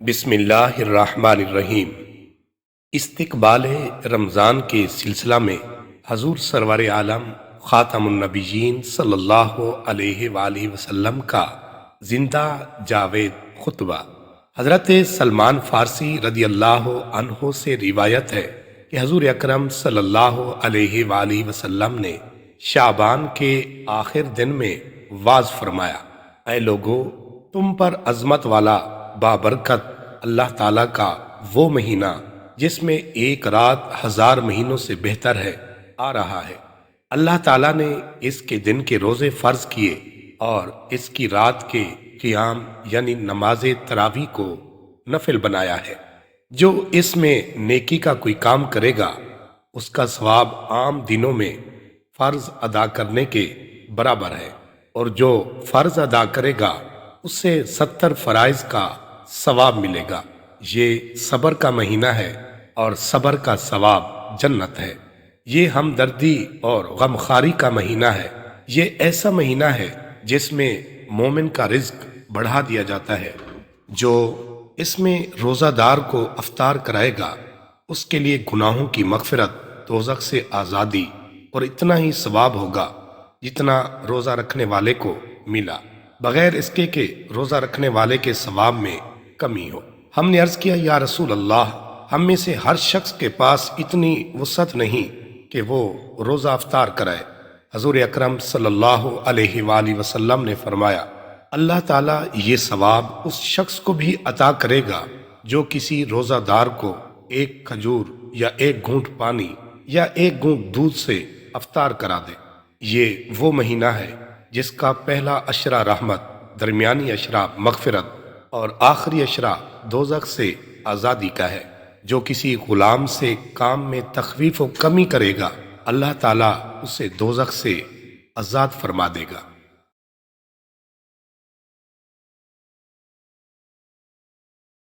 بسم اللہ الرحمن الرحیم۔ استقبال رمضان کے سلسلہ میں حضور سرور عالم خاتم النبیین صلی اللہ علیہ وآلہ وسلم کا زندہ جاوید خطبہ۔ حضرت سلمان فارسی رضی اللہ عنہ سے روایت ہے کہ حضور اکرم صلی اللہ علیہ وآلہ وسلم نے شعبان کے آخر دن میں واعظ فرمایا، اے لوگو، تم پر عظمت والا بابرکت اللہ تعالیٰ کا وہ مہینہ جس میں ایک رات 1000 مہینوں سے بہتر ہے آ رہا ہے۔ اللہ تعالیٰ نے اس کے دن کے روزے فرض کیے اور اس کی رات کے قیام یعنی نماز تراویح کو نفل بنایا ہے۔ جو اس میں نیکی کا کوئی کام کرے گا اس کا ثواب عام دنوں میں فرض ادا کرنے کے برابر ہے، اور جو فرض ادا کرے گا اس سے 70 فرائض کا ثواب ملے گا۔ یہ صبر کا مہینہ ہے اور صبر کا ثواب جنت ہے۔ یہ ہمدردی اور غمخواری کا مہینہ ہے۔ یہ ایسا مہینہ ہے جس میں مومن کا رزق بڑھا دیا جاتا ہے۔ جو اس میں روزہ دار کو افطار کرائے گا اس کے لیے گناہوں کی مغفرت، دوزخ سے آزادی اور اتنا ہی ثواب ہوگا جتنا روزہ رکھنے والے کو ملا، بغیر اس کے کہ روزہ رکھنے والے کے ثواب میں کمی ہو۔ ہم نے عرض کیا، یا رسول اللہ، ہم میں سے ہر شخص کے پاس اتنی وسعت نہیں کہ وہ روزہ افطار کرائے۔ حضور اکرم صلی اللہ علیہ وآلہ وسلم نے فرمایا، اللہ تعالیٰ یہ ثواب اس شخص کو بھی عطا کرے گا جو کسی روزہ دار کو ایک کھجور یا ایک گھونٹ پانی یا ایک گھونٹ دودھ سے افطار کرا دے۔ یہ وہ مہینہ ہے جس کا پہلا عشرہ رحمت، درمیانی عشرہ مغفرت اور آخری عشرہ دوزخ سے آزادی کا ہے۔ جو کسی غلام سے کام میں تخفیف و کمی کرے گا اللہ تعالیٰ اسے دوزخ سے آزاد فرما دے گا۔